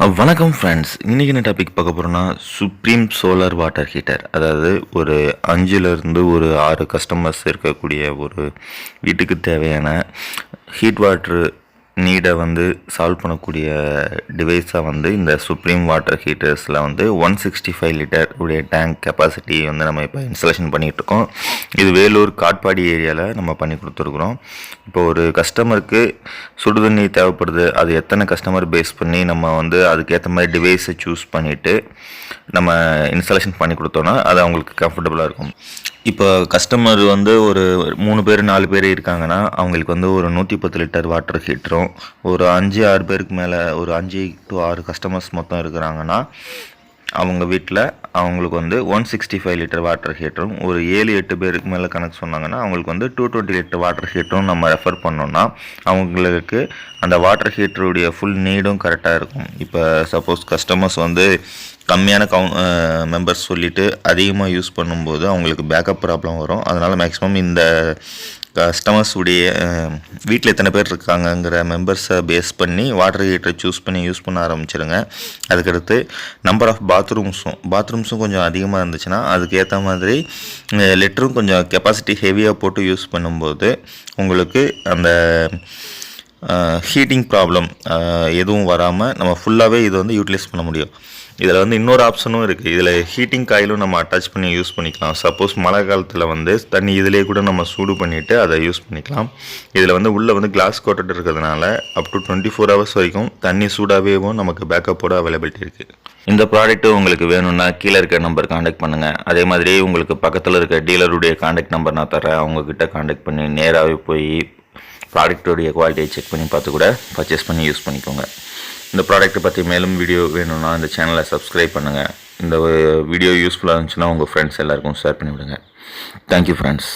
வணக்கம் ஃப்ரெண்ட்ஸ். இன்றைக்கி என்ன டாபிக் பார்க்க போகிறோன்னா சுப்ரீம் சோலார் வாட்டர் ஹீட்டர். அதாவது ஒரு 5லேருந்து ஒரு 6 கஸ்டமர்ஸ் இருக்கக்கூடிய ஒரு வீட்டுக்கு தேவையான ஹீட் வாட்ரு நீடை சால்வ் பண்ணக்கூடிய டிவைஸாக இந்த சுப்ரீம் வாட்டர் ஹீட்டர்ஸில் 165 லிட்டர் உடைய டேங்க் கெப்பாசிட்டி நம்ம இப்போ இன்ஸ்டாலேஷன் பண்ணிகிட்ருக்கோம். இது வேலூர் காட்பாடி ஏரியாவில் நம்ம பண்ணி கொடுத்துருக்குறோம். இப்போ ஒரு கஸ்டமருக்கு சுடுதண்ணி தேவைப்படுது, அது எத்தனை கஸ்டமர் பேஸ் பண்ணி நம்ம அதுக்கேற்ற மாதிரி டிவைஸை சூஸ் பண்ணிவிட்டு நம்ம இன்ஸ்டாலேஷன் பண்ணி கொடுத்தோன்னா அது அவங்களுக்கு கம்ஃபர்டபுளாக இருக்கும். இப்போ கஸ்டமர் ஒரு 3 பேர் 4 பேர் இருக்காங்கன்னா அவங்களுக்கு ஒரு 110 லிட்டர் வாட்டர் ஹீட்டரும், ஒரு 5-6 பேருக்கு மேலே ஒரு 5 to 6 கஸ்டமர்ஸ் மொத்தம் இருக்கிறாங்கன்னா அவங்க வீட்டில் அவங்களுக்கு 165 லிட்டர் வாட்டர் ஹீட்டரும், ஒரு 7-8 பேருக்கு மேலே கணக்கு சொன்னாங்கன்னா அவங்களுக்கு 220 லிட்டர் வாட்டர் ஹீட்டரும் நம்ம ரெஃபர் பண்ணோன்னா அவங்களுக்கு அந்த வாட்டர் ஹீட்டருடைய ஃபுல் நீடும் கரெக்டாக இருக்கும். இப்போ சப்போஸ் கஸ்டமர்ஸ் கம்மியான மெம்பர்ஸ் சொல்லிவிட்டு அதிகமாக யூஸ் பண்ணும்போது அவங்களுக்கு பேக்கப் ப்ராப்ளம் வரும். அதனால் மேக்ஸிமம் இந்த கஸ்டமர்ஸ் உடைய வீட்டில் எத்தனை பேர் இருக்காங்கங்கிற மெம்பர்ஸை பேஸ் பண்ணி வாட்டர் ஹீட்டரை சூஸ் பண்ணி யூஸ் பண்ண ஆரம்பிச்சிருங்க. அதுக்கடுத்து நம்பர் ஆஃப் பாத்ரூம்ஸும் கொஞ்சம் அதிகமாக இருந்துச்சுன்னா அதுக்கேற்ற மாதிரி லிட்டரும் கொஞ்சம் கெப்பாசிட்டி ஹெவியாக போட்டு யூஸ் பண்ணும்போது உங்களுக்கு அந்த ஹீட்டிங் ப்ராப்ளம் எதுவும் வராமல் நம்ம ஃபுல்லாகவே இதை யூட்டிலைஸ் பண்ண முடியும். இதில் இன்னொரு ஆப்ஷனும் இருக்குது. இதில் ஹீட்டிங் காயிலும் நம்ம அட்டாச் பண்ணி யூஸ் பண்ணிக்கலாம். சப்போஸ் மழை காலத்தில் தண்ணி இதிலே கூட நம்ம சூடு பண்ணிவிட்டு அதை யூஸ் பண்ணிக்கலாம். இதில் உள்ளே கிளாஸ் கோட்டட் இருக்கிறதுனால அப் டு 24 ஹவர்ஸ் வரைக்கும் தண்ணி சூடாகவேவும் நமக்கு பேக்கப்போட அவைலபிலிட்டி இருக்குது. இந்த ப்ராடக்ட்டு உங்களுக்கு வேணும்னா கீழே இருக்க நம்பர் காண்டாக்ட் பண்ணுங்கள். அதே மாதிரி உங்களுக்கு பக்கத்தில் இருக்க டீலருடைய காண்டாக்ட் நம்பர் நான் தரேன். அவங்கக்கிட்ட காண்டாக்ட் பண்ணி நேராகவே போய் ப்ராடக்டோடைய குவாலிட்டியை செக் பண்ணி பார்த்து கூட பர்ச்சேஸ் பண்ணி யூஸ் பண்ணிக்கோங்க. இந்த ப்ராடக்ட்டை பற்றி மேலும் வீடியோ வேணும்னா இந்த சேனலை சப்ஸ்கிரைப் பண்ணுங்கள். இந்த வீடியோ யூஸ்ஃபுல்லாக இருந்துச்சுன்னா உங்கள் ஃப்ரெண்ட்ஸ் எல்லாருக்கும் ஷேர் பண்ணிவிடுங்க. Thank you friends.